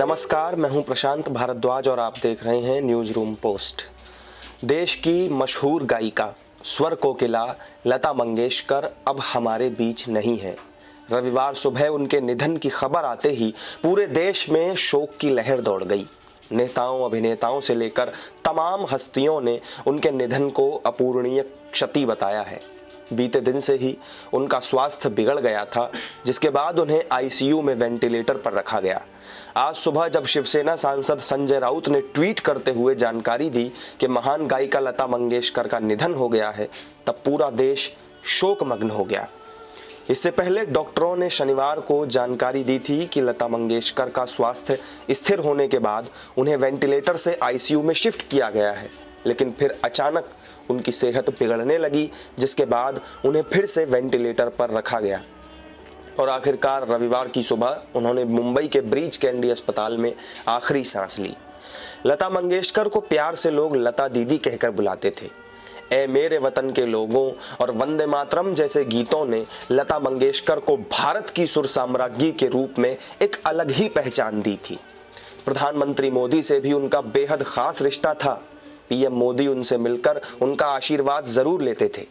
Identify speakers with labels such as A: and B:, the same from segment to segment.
A: नमस्कार, मैं हूं प्रशांत भारद्वाज और आप देख रहे हैं न्यूज़ रूम पोस्ट। देश की मशहूर गायिका स्वर कोकिला लता मंगेशकर अब हमारे बीच नहीं है। रविवार सुबह उनके निधन की खबर आते ही पूरे देश में शोक की लहर दौड़ गई। नेताओं, अभिनेताओं से लेकर तमाम हस्तियों ने उनके निधन को अपूरणीय क्षति बताया है। बीते दिन से ही उनका स्वास्थ्य बिगड़ गया था, जिसके बाद उन्हें आईसीयू में वेंटिलेटर पर रखा गया। आज सुबह जब शिवसेना सांसद संजय राउत ने ट्वीट करते हुए जानकारी दी कि महान गायिका लता मंगेशकर का निधन हो गया है, तब पूरा देश शोकमग्न हो गया। इससे पहले डॉक्टरों ने शनिवार को जानकारी दी थी कि लता मंगेशकर का स्वास्थ्य स्थिर होने के बाद उन्हें वेंटिलेटर से आईसीयू में शिफ्ट किया गया है, लेकिन फिर अचानक उनकी सेहत बिगड़ने लगी, जिसके बाद उन्हें फिर से वेंटिलेटर पर रखा गया और आखिरकार रविवार की सुबह उन्होंने मुंबई के ब्रीच कैंडी अस्पताल में आखिरी सांस ली। लता मंगेशकर को प्यार से लोग लता दीदी कहकर बुलाते थे। ए मेरे वतन के लोगों और वंदे मातरम जैसे गीतों ने लता मंगेशकर को भारत की सुर साम्राज्ञी के रूप में एक अलग ही पहचान दी थी। प्रधानमंत्री मोदी से भी उनका बेहद खास रिश्ता था। पीएम मोदी उनसे मिलकर उनका आशीर्वाद जरूर लेते थे।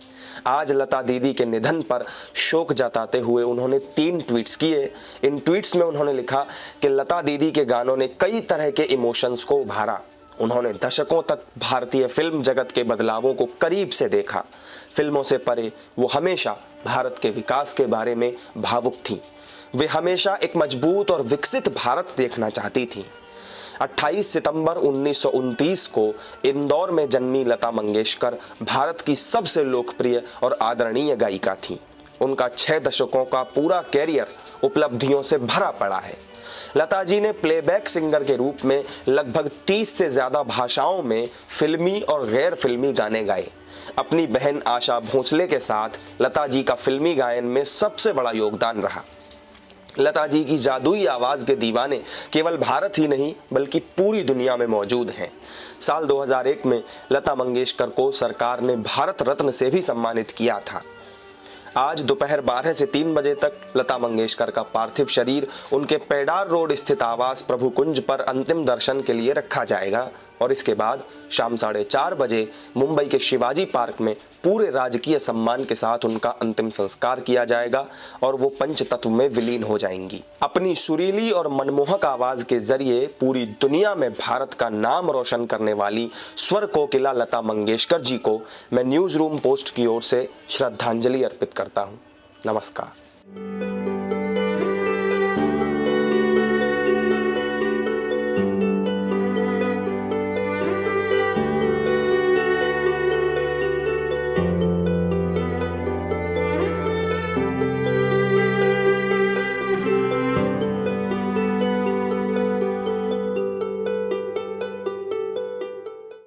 A: आज लता दीदी के निधन पर शोक जताते हुए उन्होंने 3 ट्वीट्स किए। इन ट्वीट्स में उन्होंने लिखा कि लता दीदी के गानों ने कई तरह के इमोशंस को उभारा। उन्होंने दशकों तक भारतीय फिल्म जगत के बदलावों को करीब से देखा। फिल्मों से परे वो हमेशा भारत के विकास के बारे में भावुक थीं। वे हमेशा एक मजबूत और विकसित भारत देखना चाहती थीं। 28 सितंबर 1929 को इंदौर में जन्मी लता मंगेशकर भारत की सबसे लोकप्रिय और आदरणीय गायिका थीं। उनका 6 दशकों का पूरा कैरियर उपलब्धियों से भरा पड़ा है। लता जी ने प्लेबैक सिंगर के रूप में लगभग 30 से ज़्यादा भाषाओं में फिल्मी और गैर फिल्मी गाने गाए। अपनी बहन आशा भोसले के साथ लता जी का फिल्मी गायन में सबसे बड़ा योगदान रहा। लता जी की जादुई आवाज़ के दीवाने केवल भारत ही नहीं बल्कि पूरी दुनिया में मौजूद हैं। साल 2001 में लता मंगेशकर को सरकार ने भारत रत्न से भी सम्मानित किया था। आज दोपहर 12 से 3 बजे तक लता मंगेशकर का पार्थिव शरीर उनके पेडार रोड स्थित आवास प्रभु कुंज पर अंतिम दर्शन के लिए रखा जाएगा और इसके बाद शाम 4:30 बजे मुंबई के शिवाजी पार्क में पूरे राजकीय सम्मान के साथ उनका अंतिम संस्कार किया जाएगा और वो पंचतत्व में विलीन हो जाएंगी। अपनी सुरीली और मनमोहक आवाज के जरिए पूरी दुनिया में भारत का नाम रोशन करने वाली स्वर कोकिला लता मंगेशकर जी को मैं न्यूज़ रूम पोस्ट की ओर से श्रद्धांजलि अर्पित करता हूँ। नमस्कार।